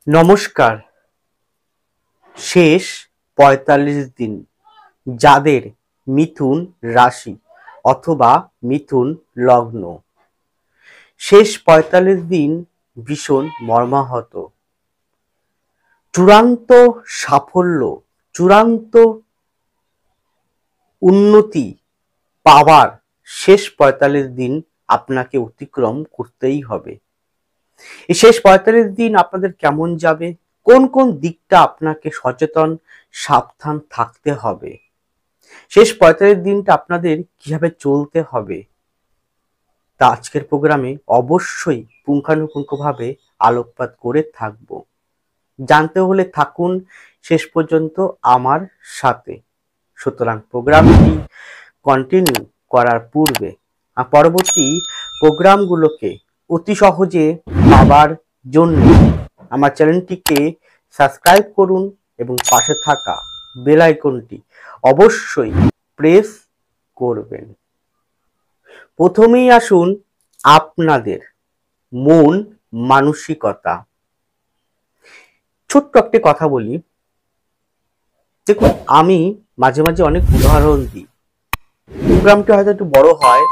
নমস্কার। শেষ ৪৫ দিন যাদের মিথুন রাশি অথবা মিথুন লগ্ন, শেষ ৪৫ দিন ভীষণ মর্মাহত। চূড়ান্ত সাফল্য, চূড়ান্ত উন্নতি পাওয়ার শেষ ৪৫ দিন আপনাকে অতিক্রম করতেই হবে। এই শেষ ৪৫ দিন আপনাদের কেমন যাবে, কোন কোন দিকটা আপনাকে সচেতন সাবধান থাকতে হবে, শেষ ৪৫ দিনটা আপনাদের কিভাবে চলতে হবে, তা আজকের প্রোগ্রামে অবশ্যই পুঙ্খানুপুঙ্খভাবে আলোকপাত করে থাকব। জানতে হলে থাকুন শেষ পর্যন্ত আমার সাথে। সুতরাং প্রোগ্রামটি কন্টিনিউ করার পূর্বে পরবর্তী প্রোগ্রামগুলোকে অতি সহজে পাবার জন্য আমার চ্যানেলটিকে সাবস্ক্রাইব করুন এবং পাশে থাকা বেল আইকনটি অবশ্যই প্রেস করবেন। প্রথমেই আসুন আপনাদের মন মানসিকতা। ছোট্ট একটি কথা বলি, দেখুন আমি মাঝে মাঝে অনেক উদাহরণ দিই। প্রোগ্রামটি হয়তো একটু বড় হয়,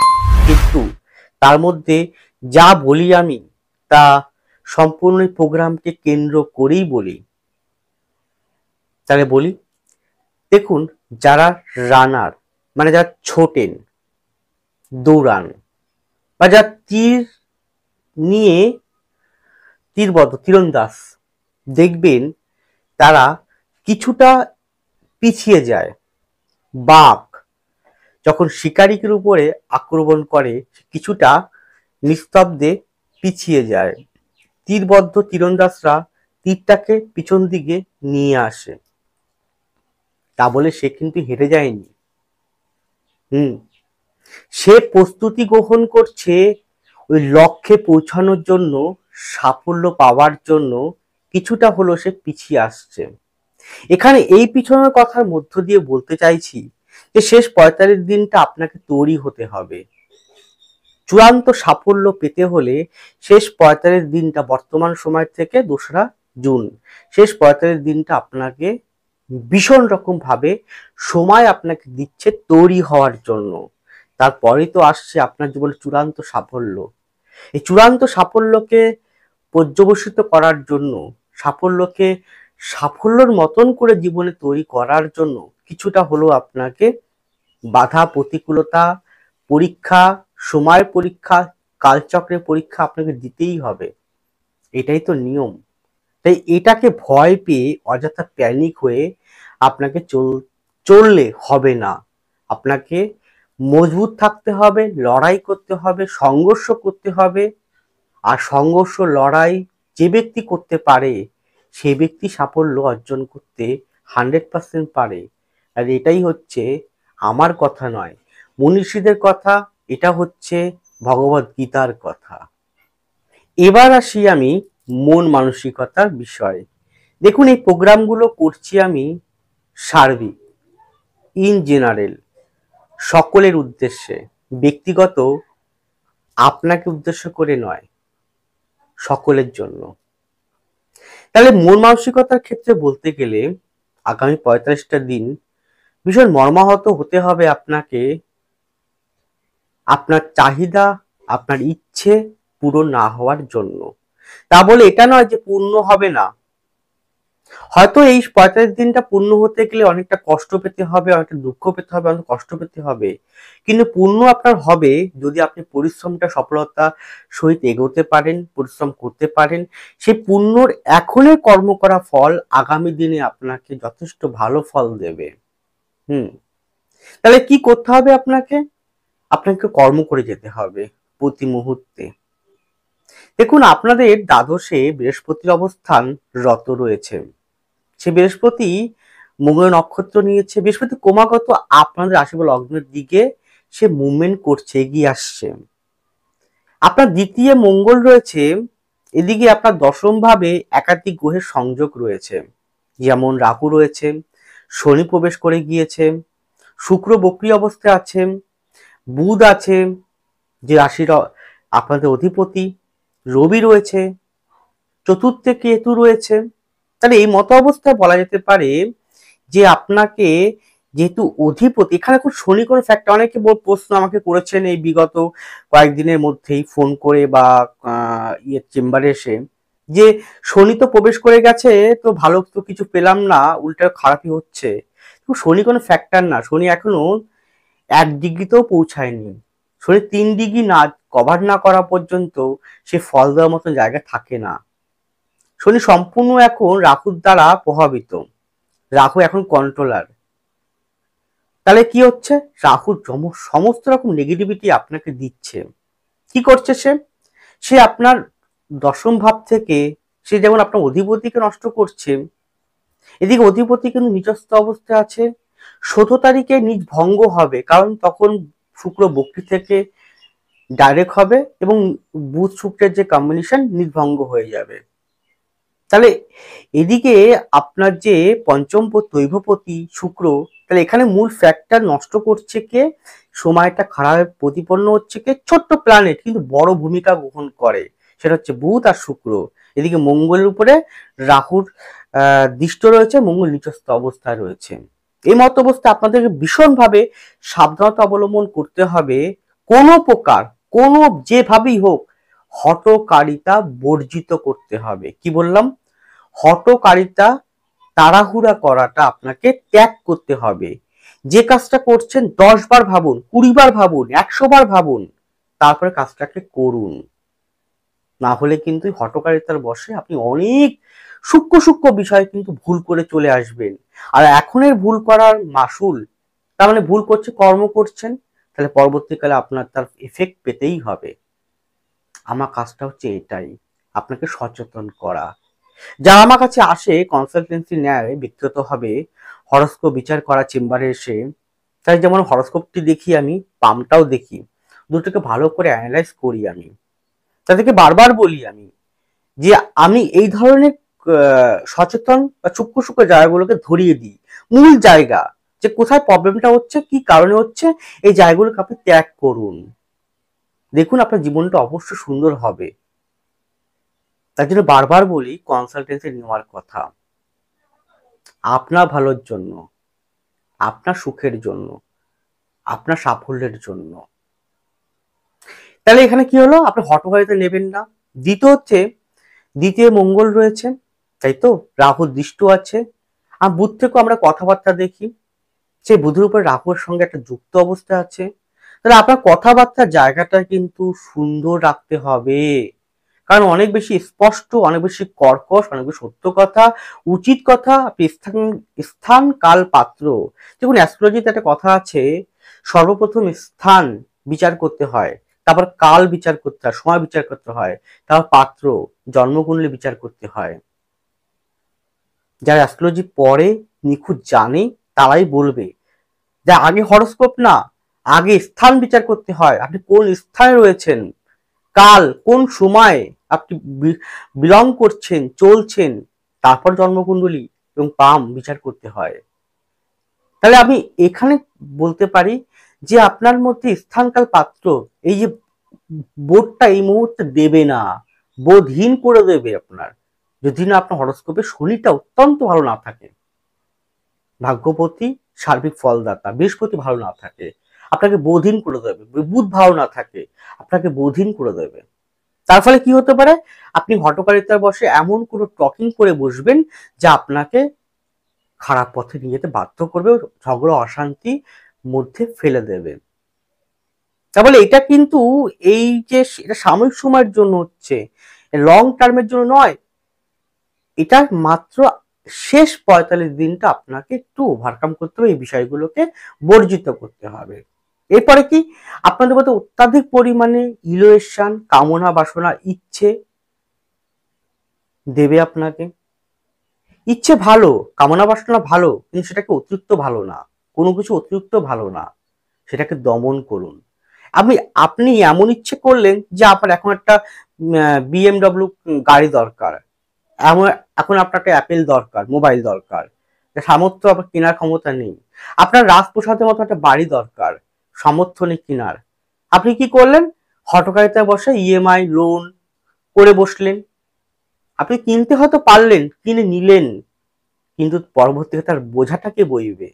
কিন্তু তার মধ্যে যা বলি আমি তা সম্পূর্ণ প্রোগ্রামকে কেন্দ্র করেই বলি। তাহলে বলি, দেখুন যারা রানার মানে যারা ছোটেন, দৌড়ান বা যারা তীর নিয়ে তীরন্দাজ, দেখবেন তারা কিছুটা পিছিয়ে যায়। বাঘ যখন শিকারীর উপরে আক্রমণ করে কিছুটা নিস্তব্ধে পিছিয়ে যায়। তীরন্দাজরা তীরটাকে পিছন দিকে নিয়ে আসে, তা বলে সে কিন্তু হেরে যায়নি। সে প্রস্তুতি গ্রহণ করছে ওই লক্ষ্যে পৌঁছানোর জন্য, সাফল্য পাওয়ার জন্য কিছুটা হলো সে পিছিয়ে আসছে। এখানে এই পিছনের কথার মধ্য দিয়ে বলতে চাইছি যে শেষ ৪৫ দিনটা আপনাকে তৈরি হতে হবে। চূড়ান্ত সাফল্য পেতে হলে শেষ ৪৫ দিনটা, বর্তমান সময় থেকে ২রা জুন, শেষ ৪৫ দিনটা আপনাকে ভীষণ রকম ভাবে সময় আপনাকে দিচ্ছে তৈরি হওয়ার জন্য। তারপরেই তো আসছে আপনার জীবনে চূড়ান্ত সাফল্য। এই চূড়ান্ত সাফল্যকে পর্যবসিত করার জন্য, সাফল্যকে সাফল্যর মতন করে জীবনে তৈরি করার জন্য কিছুটা হলেও আপনাকে বাধা প্রতিকূলতা, পরীক্ষা, সময়ের পরীক্ষা, কালচক্রের পরীক্ষা আপনাকে দিতেই হবে। এটাই তো নিয়ম। তাই এটাকে ভয় পেয়ে অযথা প্যানিক হয়ে আপনাকে চললে হবে না। আপনাকে মজবুত থাকতে হবে, লড়াই করতে হবে, সংঘর্ষ করতে হবে। আর সংঘর্ষ, লড়াই যে ব্যক্তি করতে পারে সে ব্যক্তি সাফল্য অর্জন করতে 100% পারে। আর এটাই হচ্ছে আমার কথা নয়, মনীষীদের কথা, এটা হচ্ছে ভগবদ গীতার কথা। এবার আসি আমি মন মানসিকতার বিষয়ে। দেখুন এই প্রোগ্রামগুলো করছি আমি সার্বিক, ইন জেনারেল, সকলের উদ্দেশ্যে, ব্যক্তিগত আপনাকে উদ্দেশ্য করে নয়, সকলের জন্য। তাহলে মন মানসিকতার ক্ষেত্রে বলতে গেলে আগামী ৪৫টা দিন ভীষণ মর্মাহত হতে হবে আপনাকে। আপনার চাহিদা, আপনার ইচ্ছে পূরণ না হওয়ার জন্য। তা বলে এটা নয় যে পূর্ণ হবে না। হয়তো এই ৪৫ দিনটা পূর্ণ হতে গেলে অনেকটা কষ্ট পেতে হবে, অনেকটা দুঃখ পেতে হবে, অনেক কষ্ট পেতে হবে, কিন্তু পূর্ণ আপনার হবে যদি আপনি পরিশ্রমটা সফলতা সহিত এগোতে পারেন, পরিশ্রম করতে পারেন। সেই পূর্ণর এখনের কর্ম করা ফল আগামী দিনে আপনাকে যথেষ্ট ভালো ফল দেবে। তাহলে কি করতে হবে আপনাকে? আপনাকে কর্ম করে যেতে হবে প্রতি মুহূর্তে। দেখুন আপনাদের দ্বাদশে বৃহস্পতির অবস্থান রত রয়েছে। সে বৃহস্পতি মঙ্গল নক্ষত্র নিয়েছে। বৃহস্পতি ক্রমাগত আপনাদের রাশি বা লগ্নের দিকে সে মুভমেন্ট করছে, এগিয়ে আসছে। আপনার দ্বিতীয় মঙ্গল রয়েছে, এদিকে আপনার দশম ভাবে একাধিক গ্রহের সংযোগ রয়েছে, যেমন রাহু রয়েছে, শনি প্রবেশ করে গিয়েছে, শুক্র বক্রী অবস্থায় আছে, বুধ আছে যে রাশির আপনাদের অধিপতি, রবি রয়েছে, চতুর্থে কেতু রয়েছে। তাহলে এই মতো অবস্থায় বলা যেতে পারে যে আপনাকে যেহেতু অধিপতি, এখানে খুব শনি কোনো ফ্যাক্টর, অনেকে প্রশ্ন আমাকে করেছেন এই বিগত কয়েকদিনের মধ্যেই ফোন করে বা চেম্বারে এসে, যে শনি তো প্রবেশ করে গেছে, তো ভালো তো কিছু পেলাম না, উল্টা খারাপই হচ্ছে। শনি কোনো ফ্যাক্টর না, শনি এখনো 1 ডিগ্রিতেও পৌঁছায়নি। শনি 3 ডিগ্রি না কভার না করা পর্যন্ত সে ফল দেওয়ার মতো জায়গা থাকে না। শনি সম্পূর্ণ এখন রাহুর দ্বারা প্রভাবিত, রাহু এখন কন্ট্রোলার। তাহলে কি হচ্ছে, রাহু সমস্ত রকম নেগেটিভিটি আপনাকে দিচ্ছে। কি করছে সে, সে আপনার দশম ভাব থেকে সে যেমন আপনার অধিপতিকে নষ্ট করছে, এদিকে অধিপতি কিন্তু নিজস্ব অবস্থায় আছে। ১৭ তারিখে নিজ ভঙ্গ হবে, কারণ তখন শুক্র বক্রী থেকে ডাইরেক্ট হবে এবং বুধ শুক্রের যে কম্বিনেশন নির্ভঙ্গ হয়ে যাবে। তাহলে এদিকে আপনার যে পঞ্চম দৈবপতি শুক্র, তাহলে এখানে মূল ফ্যাক্টর নষ্ট করছে কে, সময়টা খারাপ প্রতিপন্ন হচ্ছে কে, ছোট্ট প্ল্যানেট কিন্তু বড় ভূমিকা গ্রহণ করে, সেটা হচ্ছে বুধ আর শুক্র। এদিকে মঙ্গলের উপরে রাহুর দৃষ্ট রয়েছে, মঙ্গল নিচস্থ অবস্থায় রয়েছে। এই মত অবস্থা আপনাদেরকে ভীষণভাবে সাবধানতা অবলম্বন করতে হবে। কোনো প্রকার, কোনো যেভাবেই হোক হঠকারিতা বর্জিত করতে হবে। কি বললাম, হঠকারিতা, তাড়াহুড়া করাটা আপনাকে ত্যাগ করতে হবে। যে কাজটা করছেন 10 বার ভাবুন, 20 বার ভাবুন, 100 বার ভাবুন, তারপরে কাজটাকে করুন। না হলে কিন্তু হঠকারিতার বশে আপনি অনেক সূক্ষ্ম সূক্ষ্ম বিষয় কিন্তু ভুল করে চলে আসবেন। আর এখনের ভুল করার মাসুল, তার মানে ভুল করছে, কর্ম করছেন, তাহলে পরবর্তীকালে আপনার তার এফেক্ট পেতেই হবে। আমার কাজটা হচ্ছে এটাই, আপনাকে সচেতন করা। যারা আমার কাছে আসে কনসালটেন্সি নেয় ব্যক্তিগতভাবে হরস্কোপ বিচার করা চেম্বারে এসে, তাই যেমন হরস্কোপটি দেখি, আমি পামটাও দেখি, দুটোকে ভালো করে অ্যানালাইজ করি। আমি তাদেরকে বারবার বলি আমি যে আমি এই ধরনের সচেতন বা সূক্ষ্ম সূক্ষ্ম জায়গাগুলোকে ধরিয়ে দিই, মূল জায়গা যে কোথায় প্রবলেমটা হচ্ছে, কি কারণে হচ্ছে, এই জায়গাগুলোকে আপনি ত্যাগ করুন, দেখুন আপনার জীবনটা অবশ্য সুন্দর হবে। তার জন্য বারবার বলি কনসালটেন্সি নেওয়ার কথা, আপনার ভালোর জন্য, আপনার সুখের জন্য, আপনার সাফল্যের জন্য। তাহলে এখানে কি হলো, আপনি হঠকারিতা নেবেন না। দ্বিতীয় হচ্ছে, দ্বিতীয় মঙ্গল রয়েছে, তাই তো, রাহুর দৃষ্ট আছে, আর বুধ থেকেও আমরা কথাবার্তা দেখি, সেই বুধের উপর রাহুর সঙ্গে একটা যুক্ত অবস্থা আছে। তাহলে আপনার কথাবার্তার জায়গাটা কিন্তু সুন্দর রাখতে হবে, কারণ অনেক বেশি স্পষ্ট, অনেক বেশি কর্কশ, অনেক বেশি সত্য কথা, উচিত কথা, আপনি স্থান কাল পাত্র, দেখুন অ্যাস্ট্রোলজিতে একটা কথা আছে, সর্বপ্রথম স্থান বিচার করতে হয়, তারপর কাল বিচার করতে হয়, সময় বিচার করতে হয়, তারপর পাত্র জন্মকুণ্ডলী বিচার করতে হয়। যারা অ্যাস্ট্রোলজি পড়ে, নিখুঁত জানে, তারাই বলবে যে আগে হরোস্কোপ না, আগে স্থান বিচার করতে হয়, আপনি কোন স্থানে রয়েছেন, কাল কোন সময় আপনি বিলং করছেন, চলছেন, তারপর জন্মকুণ্ডলী এবং পাম বিচার করতে হয়। তাহলে আমি এখানে বলতে পারি যে আপনার মধ্যে স্থানকাল পাত্র, এই যে বোধটা এই মুহূর্তে দেবে না, বোধহীন করে দেবে আপনার, যদি না আপনার হরোস্কোপে শনিটা অত্যন্ত ভালো না থাকে, ভাগ্যপতি সার্বিক ফলদাতা বৃহস্পতি ভালো না থাকে, আপনাকে বোধহীন করে দেবে, বুধ ভালো না থাকে, আপনাকে বোধহীন করে দেবে। তার ফলে কি হতে পারে, আপনি হঠকারিতার বসে এমন কোনো টকিং করে বসবেন যা আপনাকে খারাপ পথে নিয়ে যেতে বাধ্য করবে, ঝগড়া অশান্তি মধ্যে ফেলে দেবে। তাহলে এটা কিন্তু এই যে এটা সাময়িক সময়ের জন্য হচ্ছে, লং টার্মের জন্য নয়, এটা মাত্র শেষ 45 দিনটা আপনাকে একটু ওভারকাম করতে হবে, এই বিষয়গুলোকে বর্জিত করতে হবে। এরপরে কি, আপনাদের মধ্যে অত্যাধিক পরিমাণে ইলোয়েশন, কামনা বাসনা, ইচ্ছে দেবে আপনাকে। ইচ্ছে ভালো, কামনা বাসনা ভালো, কিন্তু সেটাকে অতিরিক্ত ভালো না, কোনো কিছু অতিরিক্ত ভালো না, সেটাকে দমন করুন। আপনি এমন ইচ্ছে করলেন যে আপনার এখন একটা BMW গাড়ি দরকার, এখন আপনার একটা অ্যাপেল দরকার, মোবাইল দরকার, সামর্থ্য আপনার কেনার ক্ষমতা নেই। আপনার রাজপ্রসাদের মতো একটা বাড়ি দরকার, সামর্থ্য নেই কেনার। আপনি কি করলেন, হঠকারিতায় বসে EMI লোন করে বসলেন, আপনি কিনতে হয়তো পারলেন, কিনে নিলেন, কিন্তু পরবর্তীতে তার বোঝাটাকে বইবে,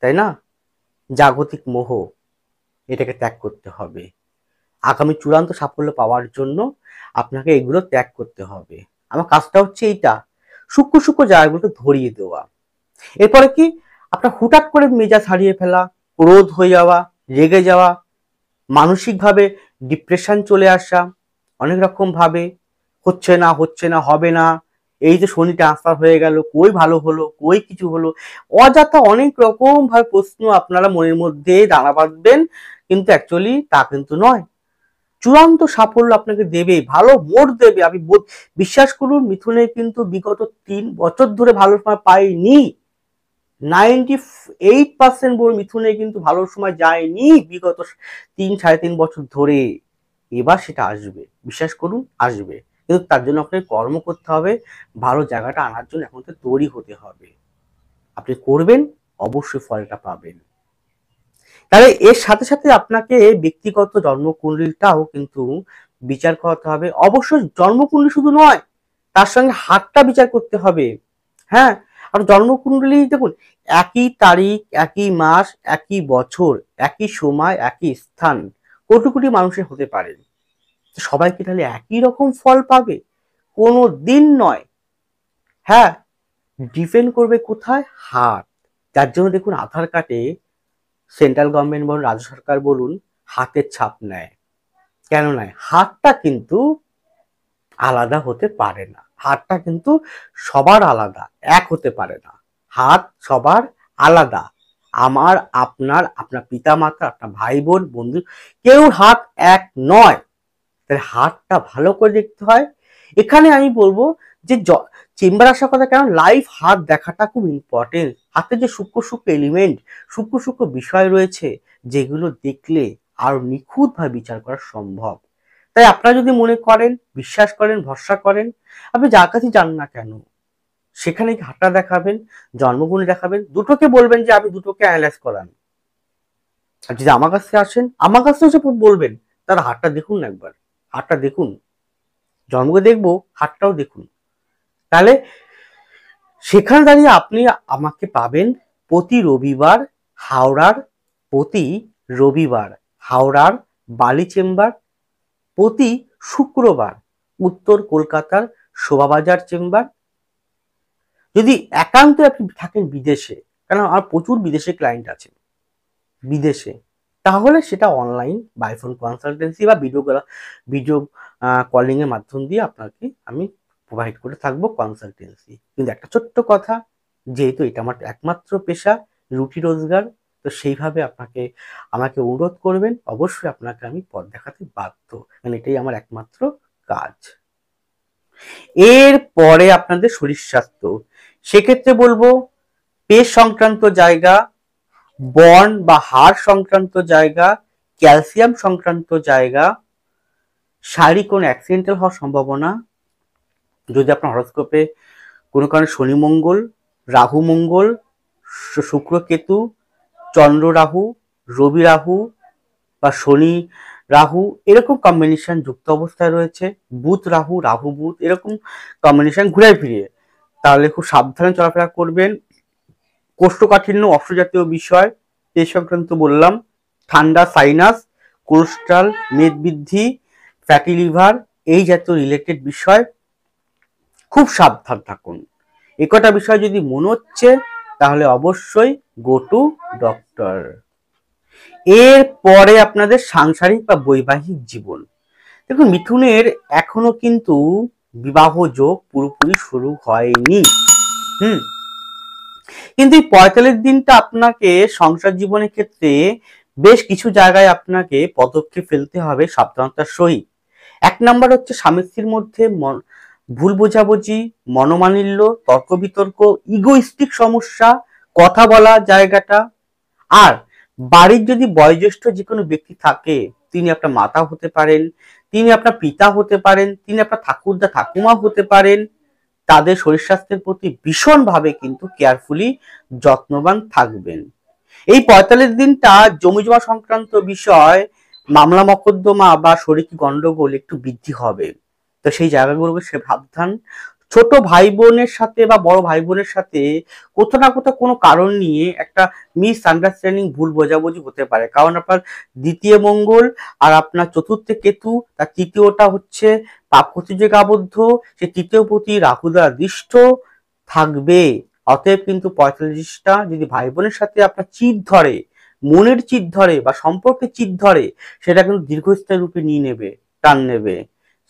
তাই না? জাগতিক মোহ, এটাকে ত্যাগ করতে হবে। আগামী চূড়ান্ত সাফল্য পাওয়ার জন্য আপনাকে এগুলো ত্যাগ করতে হবে। আমার কাজটা হচ্ছে এইটা, সূক্ষ্ম সূক্ষ্ম জায়গাগুলোকে ধরিয়ে দেওয়া। এরপরে কি, আপনার হুটহাট করে মেজাজ হারিয়ে ফেলা, ক্রোধ হয়ে যাওয়া, রেগে যাওয়া, মানসিকভাবে ডিপ্রেশন চলে আসা, অনেক রকম ভাবে হচ্ছে না, হবে না, এই যে শনি ট্রান্সফার হয়ে গেল, কই ভালো হলো, কই কিছু হলো, অযথা অনেক রকম ভাবে প্রশ্ন আপনারা মনের মধ্যে দাঁড়া বাঁধবেন, কিন্তু অ্যাকচুয়ালি তা কিন্তু নয়। চূড়ান্ত সাফল্য আপনাকে দেবে, ভালো মোড় দেবে। আমি বিশ্বাস করুন, মিথুনে কিন্তু বিগত 3 বছর ধরে ভালো সময় পাইনি। 98% বড় মিথুনে কিন্তু ভালো সময় যায়নি বিগত 3-3.5 বছর ধরে। এবার সেটা আসবে, বিশ্বাস করুন আসবে, কিন্তু তার জন্য আপনাকে কর্ম করতে হবে, ভালো জায়গাটা আনার জন্য এখন তো তৈরি হতে হবে। আপনি করবেন, অবশ্যই ফলটা পাবেন। তাহলে এর সাথে সাথে আপনাকে ব্যক্তিগত জন্মকুণ্ডলীটাও কিন্তু বিচার করতে হবে। অবশ্যই জন্মকুণ্ডলী শুধু নয়, তার সঙ্গে হাতটা বিচার করতে হবে। হ্যাঁ, আর জন্মকুণ্ডলী দেখুন, একই তারিখ, একই মাস, একই বছর, একই সময়, একই স্থান, কোটি কোটি মানুষের হতে পারে। সবাই কি তাহলে একই রকম ফল পাবে? কোনো দিন নয়। হ্যাঁ, ডিপেন্ড করবে কোথায়? হাত। যার জন্য দেখুন আধার কার্ডে সেন্ট্রাল গভর্নমেন্ট বলুন, রাজ্য সরকার বলুন, হাতের ছাপ নেয়। কেন নেয়? হাতটা কিন্তু আলাদা হতে পারে না। হাতটা কিন্তু সবার আলাদা, এক হতে পারে না। হাত সবার আলাদা। আমার, আপনার, আপনার পিতা মাতা, আপনার ভাই বোন, বন্ধু, কেউ হাত এক নয়। তাহলে হাতটা ভালো করে দেখতে হয়। এখানে আমি বলবো যে চেম্বার আসার কথা কেন, লাইভ হাত দেখাটা খুব ইম্পর্টেন্ট। হাতে যে সূক্ষ্ম সূক্ষ্ম এলিমেন্ট, সূক্ষ্ম সূক্ষ্ম বিষয় রয়েছে, যেগুলো দেখলে আরো নিখুঁতভাবে বিচার করা সম্ভব। তাই আপনারা যদি মনে করেন, বিশ্বাস করেন, ভরসা করেন, আপনি যার কাছে যান না কেন, সেখানে হাতটা দেখাবেন, জন্মকুণ্ডলী দেখাবেন, দুটোকে বলবেন যে আমি দুটোকে অ্যানালাইজ করান। আর যদি আমার কাছে আসেন, আমার কাছে এসে বলবেন, তার হাতটা দেখুন না একবার, হাতটা দেখুন, জন্মকে দেখবো, হাতটাও দেখুন। তাহলে সেখানে দাঁড়িয়ে আপনি আমাকে পাবেন প্রতি রবিবার হাওড়ার, প্রতি রবিবার হাওড়ার বালি চেম্বার, প্রতি শুক্রবার উত্তর কলকাতার শোভাবাজার চেম্বার। যদি একান্ত আপনি থাকেন বিদেশে, কারণ আমার প্রচুর বিদেশে ক্লায়েন্ট আছে বিদেশে, তাহলে সেটা অনলাইন বাই ফোন কনসালটেন্সি বা ভিডিও কলিং এর মাধ্যম দিয়ে আপনাকে আমি প্রোভাইড করে থাকবো কনসালটেন্সি। কিন্তু একটা ছোট্ট কথা, যেহেতু এটা আমার একমাত্র পেশা, রুটি রোজগার, তো সেইভাবে আমাকে অনুরোধ করবেন, অবশ্যই আপনাকে আমি পথ দেখাতে বাধ্য, কারণ এটাই আমার একমাত্র কাজ। এর পরে আপনাদের শরীর স্বাস্থ্য, সেক্ষেত্রে বলবো পেশ সংক্রান্ত জায়গা, বর্ন বা হাড় সংক্রান্ত জায়গা, ক্যালসিয়াম সংক্রান্ত জায়গা, শারীরিক কোনো অ্যাক্সিডেন্টাল হওয়ার সম্ভাবনা, যদি আপনার হরোস্কোপে কোনো কারণে শনি মঙ্গল, রাহু মঙ্গল, শুক্র কেতু, চন্দ্র রাহু, রবি রাহু বা শনি রাহু এরকম কম্বিনেশন যুক্ত অবস্থায় রয়েছে, বুধ রাহু, রাহু বুধ এরকম কম্বিনেশন ঘুরে ফিরিয়ে, তাহলে খুব সাবধানে চলাফেরা করবেন। কোষ্ঠকাঠিন্য, অশ্বজাতীয় বিষয়, এই সংক্রান্ত বললাম, ঠান্ডা, সাইনাস, কোলেস্ট্রল, মেদবৃদ্ধি, ফ্যাটি লিভার, এই জাতীয় রিলেটেড বিষয় খুব সাবধান থাকুন। একটা বিষয় যদি মনে হচ্ছে, তাহলে অবশ্যই গো টু ডক্টর। এর পরে আপনাদের সাংসারিক বা বৈবাহিক জীবন, দেখুন মিথুনের এখনো কিন্তু বিবাহ যোগ পুরোপুরি শুরু হয়নি। কিন্তু এই 45 দিনটা আপনাকে সংসার জীবনের ক্ষেত্রে বেশ কিছু জায়গায় আপনাকে পদক্ষেপ ফেলতে হবে সাবধানতার সহিত। 1 নাম্বার হচ্ছে স্বামী স্ত্রীর মধ্যে ভুল বোঝাবুঝি, মনোমালিন্য, তর্ক বিতর্ক, ইগোইস্টিক সমস্যা, কথা বলা জায়গাটা। আর বাড়ির যদি বয়োজ্যেষ্ঠ যে কোনো ব্যক্তি থাকে, তিনি আপনার মাতা হতে পারেন, তিনি আপনার পিতা হতে পারেন, তিনি আপনার ঠাকুরদা ঠাকুমা হতে পারেন, তাদের শরীর স্বাস্থ্যের প্রতি ভীষণভাবে কিন্তু কেয়ারফুলি যত্নবান থাকবেন। এই 45 দিনটা জমিজমা সংক্রান্ত বিষয়, মামলা মকদ্দমা বা শরীর গন্ডগোল একটু বৃদ্ধি হবে, তো সেই জায়গাগুলোকে সে সাবধান ছোট ভাই বোনের সাথে বা বড় ভাই বোনের সাথে কোথাও না কোথাও কোনো কারণ নিয়ে একটা মিসআন্ডারস্ট্যান্ডিং, ভুল বোঝাবুঝি হতে পারে। কারণ আপনার দ্বিতীয় মঙ্গল আর আপনার চতুর্থে কেতু, তার তৃতীয়টা হচ্ছে পাপযোগে আবদ্ধ, সে তৃতীয় প্রতি রাহু দ্বারা দৃষ্ট থাকবে। অতএব কিন্তু 45টা যদি ভাই বোনের সাথে আপনার চিট ধরে, মনের চিট ধরে বা সম্পর্কে চিট ধরে, সেটা কিন্তু দীর্ঘস্থায়ী রূপে নিয়ে নেবে, টান নেবে।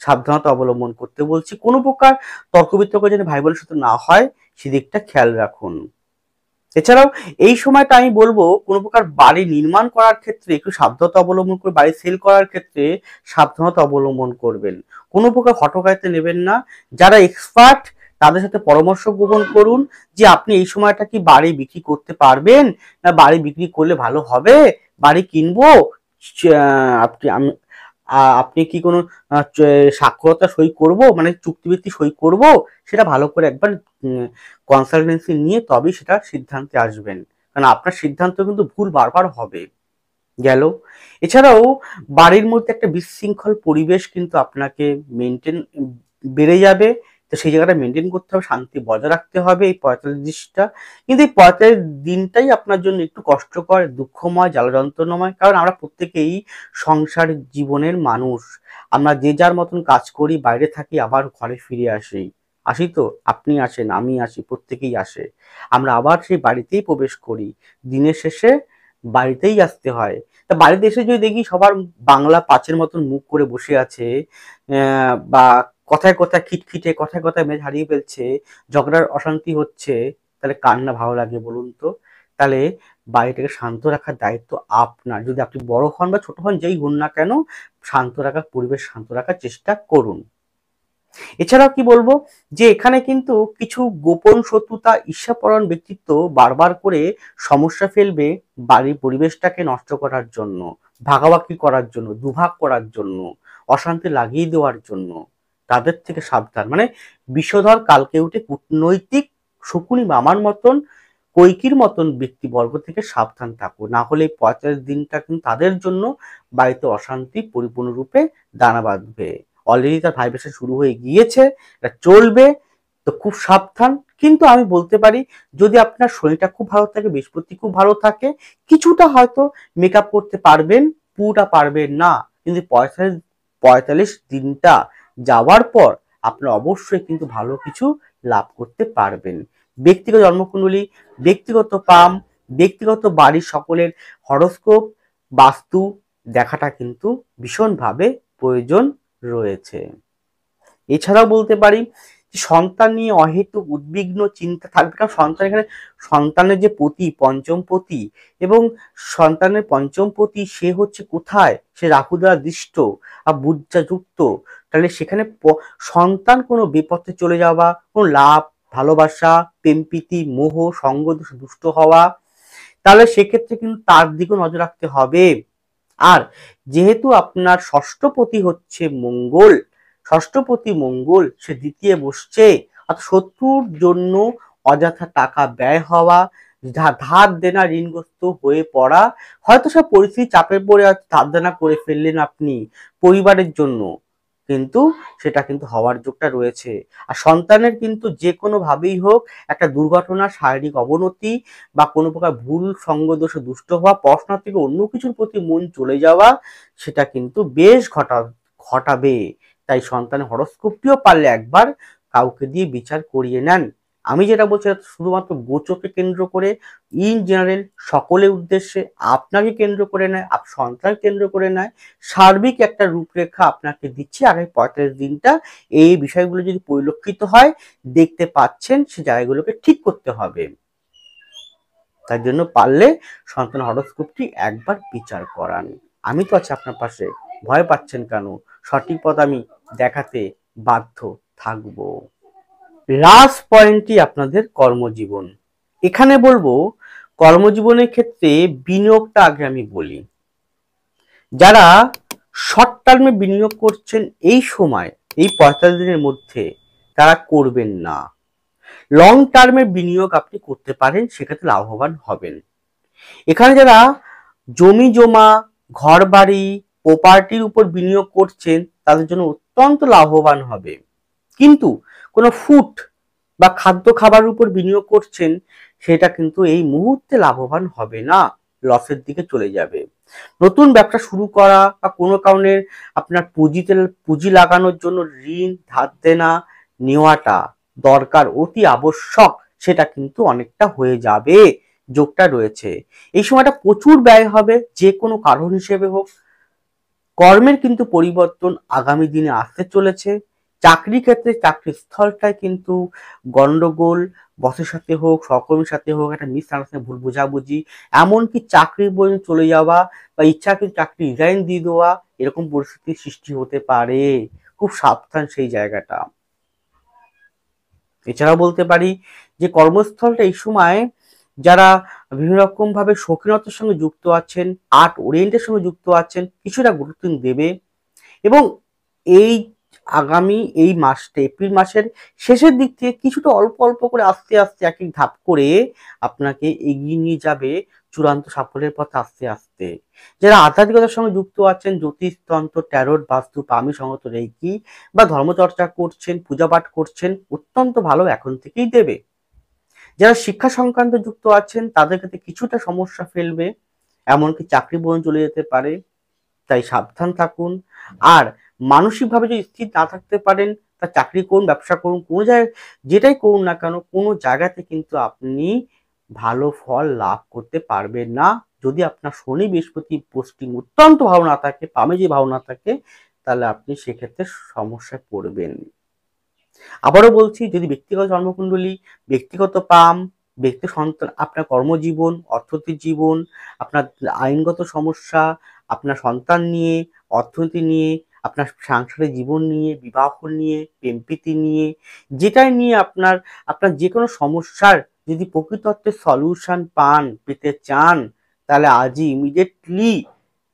সাবধানতা অবলম্বন করতে বলছি। কোনো প্রকার তর্ক বিতর্ক যেন ভাই বোনের সাথে না হয়, সেদিকটা খেয়াল রাখুন। এছাড়াও এই সময়টা আমি বলবো কোনো প্রকার বাড়ি নির্মাণ করার ক্ষেত্রে একটু সাবধানতা অবলম্বন করে, বাড়ি সেল করার ক্ষেত্রে সাবধানতা অবলম্বন করবেন। কোনো প্রকার হঠকারিতা নেবেন না। যারা এক্সপার্ট তাদের সাথে পরামর্শ গ্রহণ করুন যে আপনি এই সময়টা কি বাড়ি বিক্রি করতে পারবেন, না বাড়ি বিক্রি করলে ভালো হবে, বাড়ি কিনবো, আপনি আপনি কি কোনো সাক্ষরতা সই করব, মানে চুক্তিভিত্তিক সই করব, সেটা ভালো করে একবার কনসালটেন্সি নিয়ে তবেই সেটা সিদ্ধান্তে আসবেন। কারণ আপনার সিদ্ধান্ত কিন্তু ভুল বারবার হবে। গেল। এছাড়াও বাড়ির মধ্যে একটা বিশৃঙ্খল পরিবেশ কিন্তু আপনাকে মেনটেন বেড়ে যাবে। তো সেই জায়গাটা মেনটেন করতে হবে, শান্তি বজায় রাখতে হবে এই 45টা। কিন্তু এই 45 দিনটাই আপনার জন্য একটু কষ্টকর, দুঃখময়, জ্বালা যন্ত্রণাময়। কারণ আমরা প্রত্যেকেই সংসার জীবনের মানুষ। আমরা যে যার মতন কাজ করি, বাইরে থাকি, আবার ঘরে ফিরে আসি তো, আপনি আসেন, আমি আসি, প্রত্যেকেই আসে। আমরা আবার সেই বাড়িতেই প্রবেশ করি। দিনের শেষে বাড়িতেই আসতে হয়। তা বাড়িতে এসে যদি দেখি সবার বাংলা পাঁচের মতন মুখ করে বসে আছে, বা কথায় কথায় খিটখিটে, কথায় কথায় মেজাজ হারিয়ে ফেলছে, ঝগড়ার অশান্তি হচ্ছে, তাহলে কার না ভালো লাগে বলুন তো? তাহলে বাড়িটাকে শান্ত রাখার দায়িত্ব আপনার। যদি আপনি বড় হন বা ছোট হন, যেই হন না কেন, শান্ত রাখার পরিবেশ, শান্ত রাখার চেষ্টা করুন। এছাড়াও কি বলবো, যে এখানে কিন্তু কিছু গোপন শত্রুতা, ঈর্ষাপরায়ণ ব্যক্তিত্ব বারবার করে সমস্যা ফেলবে বাড়ির পরিবেশটাকে নষ্ট করার জন্য, ভাগাভাগি করার জন্য, দুভাগ করার জন্য, অশান্তি লাগিয়ে দেওয়ার জন্য। তাদের থেকে সাবধান। মানে বিষধর কালকে উঠে কূটনৈতিক শকুনি মামার মতন, কৈকির মতন ব্যক্তিবর্গ থেকে সাবধান থাকুন। না হলে 45 দিনটা কিন্তু তাদের জন্য বাড়িতে অশান্তি পরিপূর্ণরূপে দানা বাঁধবে। অলরেডি তার ভাইব্রেশন শুরু হয়ে গিয়েছে, এটা চলবে, তো খুব সাবধান। কিন্তু আমি বলতে পারি, যদি আপনার শরীরটা খুব ভালো থাকে, বৃহস্পতি খুব ভালো থাকে, কিছুটা হয়তো মেকআপ করতে পারবেন, পুরোটা পারবেন না। কিন্তু 45 দিনটা যাওয়ার পর আপনার অবশ্যই কিন্তু ভালো কিছু লাভ করতে পারবেন। ব্যক্তিগত জন্মকুণ্ডলী, ব্যক্তিগত পাম, ব্যক্তিগত বাড়ির সকলের হরোস্কোপ, বাস্তু দেখাটা কিন্তু ভীষণভাবে প্রয়োজন রয়েছে। এছাড়াও বলতে পারি, সন্তান নিয়ে অহেতুক উদ্বিগ্ন চিন্তা থাকবে। কারণ সন্তান এখানে, সন্তানের যে পতি, পঞ্চম পতি, এবং সন্তানের পঞ্চম পতি সে হচ্ছে কোথায়, সে রাহু দ্বারা দৃষ্ট আর বুধা যুক্ত। তাহলে সেখানে সন্তান কোনো বিপথে চলে যাওয়া, কোনো লাভ, ভালোবাসা, প্রেম প্রীতি, মোহ, সঙ্গ দুষ্ট হওয়া, তাহলে সেক্ষেত্রে কিন্তু তার দিকেও নজর রাখতে হবে। আর যেহেতু আপনার ষষ্ঠপতি হচ্ছে মঙ্গল, ষষ্ঠপতি মঙ্গল, সে দ্বিতীয় বসছে, আর শত্রুর জন্য অযথা টাকা ব্যয় হওয়া, ধার দেনা ঋণগ্রস্ত হয়ে পড়া, হয়তো সব পরিস্থিতি চাপে পড়ে ধার দেনা করে ফেললেন আপনি পরিবারের জন্য, কিন্তু সেটা কিন্তু হওয়ার যোগটা রয়েছে। আর সন্তানের কিন্তু যে কোনো ভাবেই হোক একটা দুর্ঘটনা, শারীরিক অবনতি, বা কোনো প্রকার ভুল সঙ্গ দোষে দুষ্ট হওয়া, পড়াশোনা থেকে অন্য কিছুর প্রতি মন চলে যাওয়া, সেটা কিন্তু বেশ ঘটাবে। তাই সন্তানের হরস্কোপটিও পারলে একবার কাউকে দিয়ে বিচার করিয়ে নেন। আমি যেটা বলছি শুধুমাত্র গোচরকে কেন্দ্র করে, ইন জেনারেল সকলের উদ্দেশ্যে, আপনাকে কেন্দ্র করে নেয়, সন্তান কেন্দ্র করে নেয়, সার্বিক একটা রূপরেখা আপনাকে দিচ্ছি। আগামী 45 দিনটা এই বিষয়গুলো যদি পরিলক্ষিত হয়, দেখতে পাচ্ছেন, সে জায়গাগুলোকে ঠিক করতে হবে। তার জন্য পারলে সন্তান হরস্কোপটি একবার বিচার করান। আমি তো আছি আপনার পাশে, ভয় পাচ্ছেন কেন? সঠিক পথ আমি দেখাতে বাধ্য থাকব। লাস্ট পয়েন্টটি আপনাদের কর্মজীবন। এখানে বলবো, কর্মজীবনের ক্ষেত্রে বিনিয়োগটা আগে আমি বলি। যারা শর্ট টার্মে বিনিয়োগ করছেন এই সময়, এই 45 দিনের মধ্যে, তারা করবেন না। লং টার্মে বিনিয়োগ আপনি করতে পারেন, সেক্ষেত্রে লাভবান হবেন। এখানে যারা জমি জমা, ঘর বাড়ি, প্রপার্টির উপর বিনিয়োগ করছেন, তাদের জন্য অত্যন্ত লাভবান হবে। কিন্তু কোনো ফুড বা খাদ্য খাবারের উপর বিনিয়োগ করছেন, সেটা কিন্তু এই মুহূর্তে লাভবান হবে না, লসের দিকে চলে যাবে। নতুন ব্যবসা শুরু করা বা কোনো কারণে আপনার পুঁজি লাগানোর জন্য ঋণ ধার দেনা নেওয়াটা দরকার, অতি আবশ্যক, সেটা কিন্তু অনেকটা হয়ে যাবে, যোগটা রয়েছে। এই সময়টা প্রচুর ব্যয় হবে, যে কোনো কারণ হিসেবে হোক। কর্মের কিন্তু পরিবর্তন আগামী দিনে আসতে চলেছে। চাকরি ক্ষেত্রে চাকরির স্থলটায় কিন্তু গন্ডগোল, বসের সাথে হোক, সহকর্মীর সাথে হোক, একটা মিসআন্ডারস্ট্যান্ডিং, ভুল বোঝাবুঝি, এমনকি চাকরি পর্যন্ত চলে যাওয়া বা ইচ্ছাকৃত চাকরি রিজাইন দিয়ে দেওয়া, এরকম পরিস্থিতির সৃষ্টি হতে পারে। খুব সাবধান সেই জায়গাটা। এছাড়াও বলতে পারি যে কর্মস্থলটা এই সময় যারা বিভিন্ন রকম ভাবে শৌখিনতার সঙ্গে যুক্ত আছেন, আর্ট ওরিয়েন্টের সঙ্গে যুক্ত আছেন, কিছুটা গুরুত্ব দেবে। এবং এই আগামী এই মাসটা, এপ্রিল মাসের শেষের দিক থেকে কিছুটা অল্প অল্প করে আস্তে আস্তে এক এক ধাপ করে আপনাকে এগিয়ে নিয়ে যাবে চূড়ান্ত সাফল্যের পথে আস্তে আস্তে। যারা আধ্যাত্মিকতার সঙ্গে যুক্ত আছেন, জ্যোতিষতন্ত্র, ট্যারোট, বাস্তু, পামি সংগত রেকি বা ধর্মচর্চা করছেন, পূজা পাঠ করছেন, অত্যন্ত ভালো এখন থেকেই দেবে। যারা শিক্ষা সংক্রান্ত যুক্ত আছেন, তাদের ক্ষেত্রে কিছুটা সমস্যা ফেলবে, এমনকি চাকরি পর্যন্ত চলে যেতে পারে, তাই সাবধান থাকুন। আর মানসিকভাবে যদি স্থির না থাকতে পারেন, তা চাকরি করুন, ব্যবসা করুন, কোনো জায়গায় যেটাই করুন না কেন, কোনো জায়গাতে কিন্তু আপনি ভালো ফল লাভ করতে পারবেন না, যদি আপনার শনি বৃহস্পতি পোস্টিং অত্যন্ত ভালো না থাকে, পামে যে ভালো না থাকে, তাহলে আপনি সেক্ষেত্রে সমস্যায় পড়বেন। আবারও বলছি, যদি ব্যক্তিগত জন্মকুণ্ডলী, ব্যক্তিগত পাম, ব্যক্তি সন্তান, আপনার কর্মজীবন, অর্থনৈতিক জীবন, আপনার আইনগত সমস্যা, আপনার সন্তান নিয়ে, অর্থনীতি নিয়ে, আপনার সাংসারিক জীবন নিয়ে, বিবাহ নিয়ে, প্রেমপ্রীতি নিয়ে, যেটাই নিয়ে আপনার আপনার যে কোনো সমস্যার যদি প্রকৃতত্বের সলিউশন পেতে চান, তাহলে আজই ইমিডিয়েটলি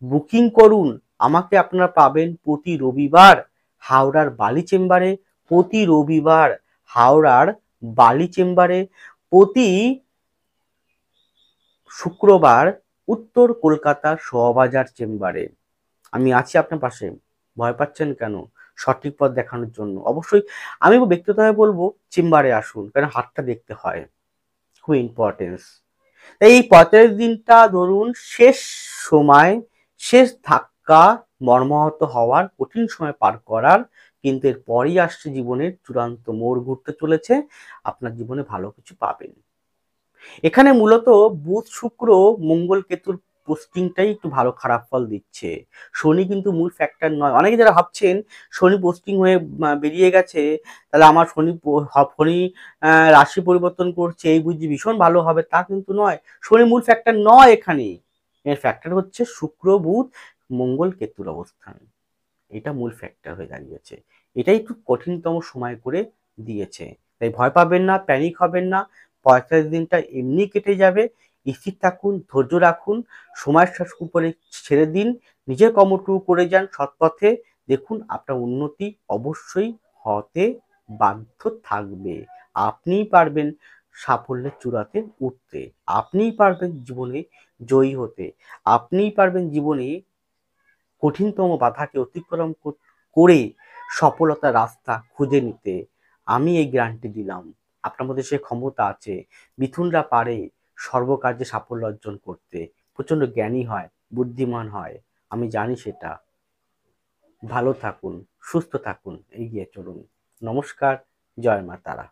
বুকিং করুন। আমাকে আপনারা পাবেন প্রতি রবিবার হাওড়ার বালি চেম্বারে, প্রতি রবিবার হাওড়ার বালি চেম্বারে, প্রতি শুক্রবার উত্তর কলকাতার শোভাবাজার চেম্বারে। আমি আছি আপনার পাশে। ভয় পাচ্ছেন কেন? সঠিক পথ দেখানোর জন্য। অবশ্যই আমি ব্যক্তিগতভাবে বলবো চেম্বারে আসুন, কারণ হাতটা দেখতে হয়, খুব ইম্পর্টেন্স। তাই এই 45 দিনটা ধরুন শেষ সময়, শেষ ধাক্কা, মর্মাহত হওয়ার, কঠিন সময় পার করার, কিন্তু এরপরই আসছে জীবনের চূড়ান্ত মোড় ঘুরতে চলেছে, আপনার জীবনে ভালো কিছু পাবেন। এখানে মূলত বুধ, শুক্র, মঙ্গল, কেতুর পোস্টিংটাই একটু ভালো খারাপ ফল দিচ্ছে। শনি কিন্তু মূল ফ্যাক্টর নয়। অনেকে যারা ভাবছেন শনি পোস্টিং হয়ে বেরিয়ে গেছে, তাহলে আমার শনি রাশি পরিবর্তন করছে, এই বুঝি ভীষণ ভালো হবে, তা কিন্তু নয়। শনি মূল ফ্যাক্টর নয় এখানে। এর ফ্যাক্টর হচ্ছে শুক্র, বুধ, মঙ্গল, কেতুর অবস্থান। এটা মূল ফ্যাক্টর হয়ে দাঁড়িয়েছে। এটাই একটু কঠিনতম সময় করে দিয়েছে। তাই ভয় পাবেন না, প্যানিক হবেন না। 45 দিনটা এমনি কেটে যাবে। স্থির থাকুন, ধৈর্য রাখুন, সময়ের উপরে ছেড়ে দিন, নিজের কর্মটুকু করে যান সৎপথে। দেখুন আপনার উন্নতি অবশ্যই হতে বাধ্য থাকবে। আপনিই পারবেন সাফল্যের চূড়াতে উঠতে, আপনিই পারবেন জীবনে জয়ী হতে, আপনিই পারবেন জীবনে কঠিনতম বাধাকে অতিক্রম করে সফলতার রাস্তা খুঁজে নিতে। আমি এই গ্যারান্টি দিলাম, আপনার মধ্যে সে ক্ষমতা আছে। মিথুনরা পারে সর্বকার্যে সাফল্য অর্জন করতে, প্রচন্ড জ্ঞানী হয়, বুদ্ধিমান হয়, আমি জানি সেটা। ভালো থাকুন, সুস্থ থাকুন, এগিয়ে চলুন। নমস্কার, জয় মা তারা।